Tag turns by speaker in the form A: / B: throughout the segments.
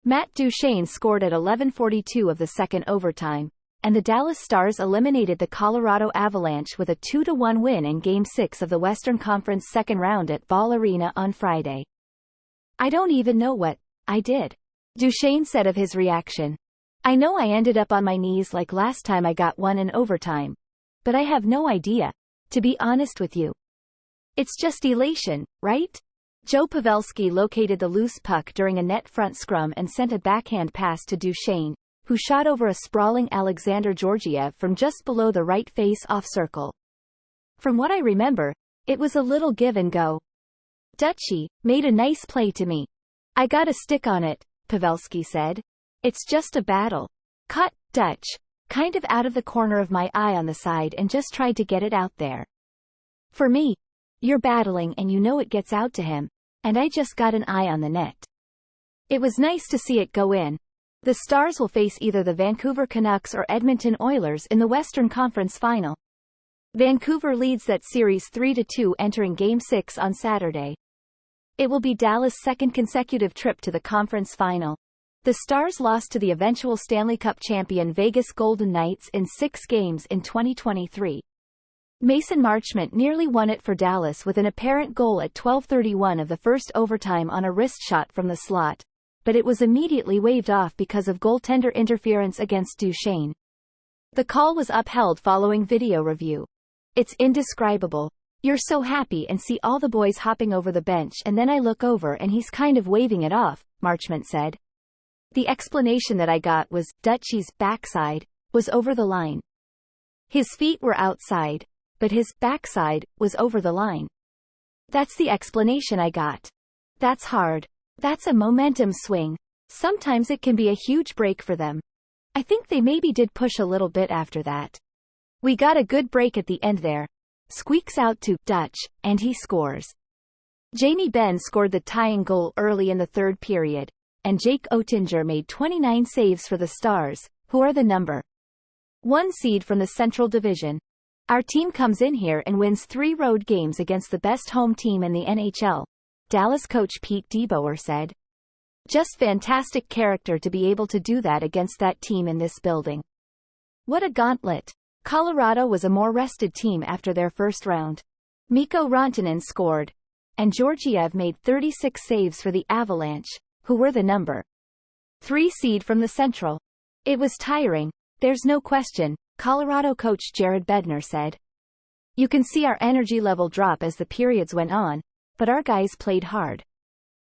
A: Matt Duchene scored at 11:42 of the second overtime, and the Dallas Stars eliminated the Colorado Avalanche with a 2-1 win in Game 6 of the Western Conference second round at Ball Arena on Friday. "I don't even know what I did," Duchene said of his reaction. "I know I ended up on my knees like last time I got one in overtime. But I have no idea, to be honest with you. It's just elation, right?" Joe Pavelski located the loose puck during a net front scrum and sent a backhand pass to Duchene, who shot over a sprawling Alexander Georgiev from just below the right face-off circle. "From what I remember, it was a little give and go. Dutchie made a nice play to me. I got a stick on it," Pavelski said. "It's just a battle. Cut, Dutch, kind of out of the corner of my eye on the side and just tried to get it out there. For me, you're battling and you know it gets out to him, and I just got an eye on the net. It was nice to see it go in." The Stars will face either the Vancouver Canucks or Edmonton Oilers in the Western Conference Final. Vancouver leads that series 3-2 entering Game 6 on Saturday. It will be Dallas' second consecutive trip to the conference final. The Stars lost to the eventual Stanley Cup champion Vegas Golden Knights in 6 games in 2023. Mason Marchment nearly won it for Dallas with an apparent goal at 12:31 of the first overtime on a wrist shot from the slot, but it was immediately waved off because of goaltender interference against Duchene. The call was upheld following video review. "It's indescribable. You're so happy and see all the boys hopping over the bench and then I look over and he's kind of waving it off," Marchment said. "The explanation that I got was Dutchie's backside was over the line. His feet were outside, but his backside was over the line. That's the explanation I got. That's hard. That's a momentum swing. Sometimes it can be a huge break for them. I think they maybe did push a little bit after that. We got a good break at the end there," squeaks out to Dutch, and he scores. Jamie Benn scored the tying goal early in the third period, and Jake Oettinger made 29 saves for the Stars, who are the number 1 seed from the Central Division. "Our team comes in here and wins 3 road games against the best home team in the NHL," Dallas coach Pete DeBoer said. "Just fantastic character to be able to do that against that team in this building. What a gauntlet." Colorado was a more rested team after their first round. Mikko Rantanen scored, and Georgiev made 36 saves for the Avalanche, who were the number 3 seed from the Central. "It was tiring, there's no question," Colorado coach Jared Bednar said. "You can see our energy level drop as the periods went on, but our guys played hard.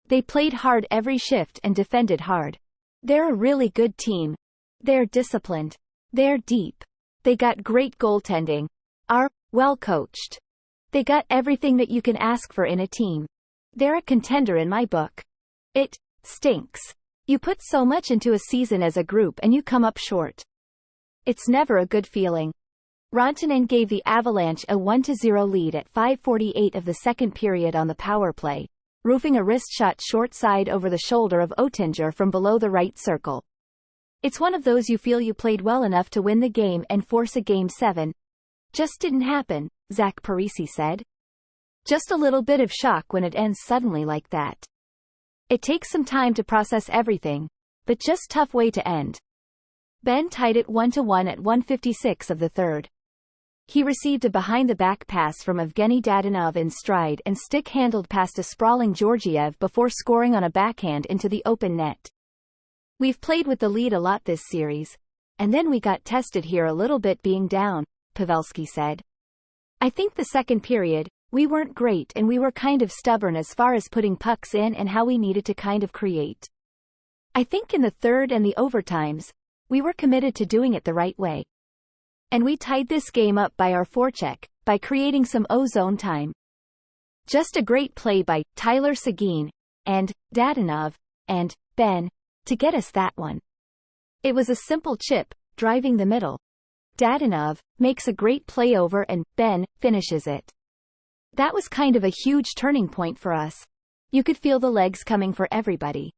A: They played hard every shift and defended hard. They're a really good team. They're disciplined. They're deep. They got great goaltending. Are well coached. They got everything that you can ask for in a team. They're a contender in my book. It stinks. You put so much into a season as a group and you come up short. It's never a good feeling." Rantanen gave the Avalanche a 1-0 lead at 5:48 of the second period on the power play, roofing a wrist shot short side over the shoulder of Oettinger from below the right circle. "It's one of those you feel you played well enough to win the game and force a Game 7. Just didn't happen," Zach Parise said. "Just a little bit of shock when it ends suddenly like that. It takes some time to process everything, but just tough way to end." Ben tied it 1-1 at 1:56 of the third. He received a behind-the-back pass from Evgeny Dadonov in stride and stick-handled past a sprawling Georgiev before scoring on a backhand into the open net. "We've played with the lead a lot this series, and then we got tested here a little bit being down," Pavelski said. "I think the second period, we weren't great and we were kind of stubborn as far as putting pucks in and how we needed to kind of create. I think in the third and the overtimes, we were committed to doing it the right way. And we tied this game up by our forecheck, by creating some O-zone time. Just a great play by Tyler Seguin, and Dadonov, and Ben, to get us that one. It was a simple chip, driving the middle. Dadonov makes a great play over and Ben finishes it. That was kind of a huge turning point for us. You could feel the legs coming for everybody.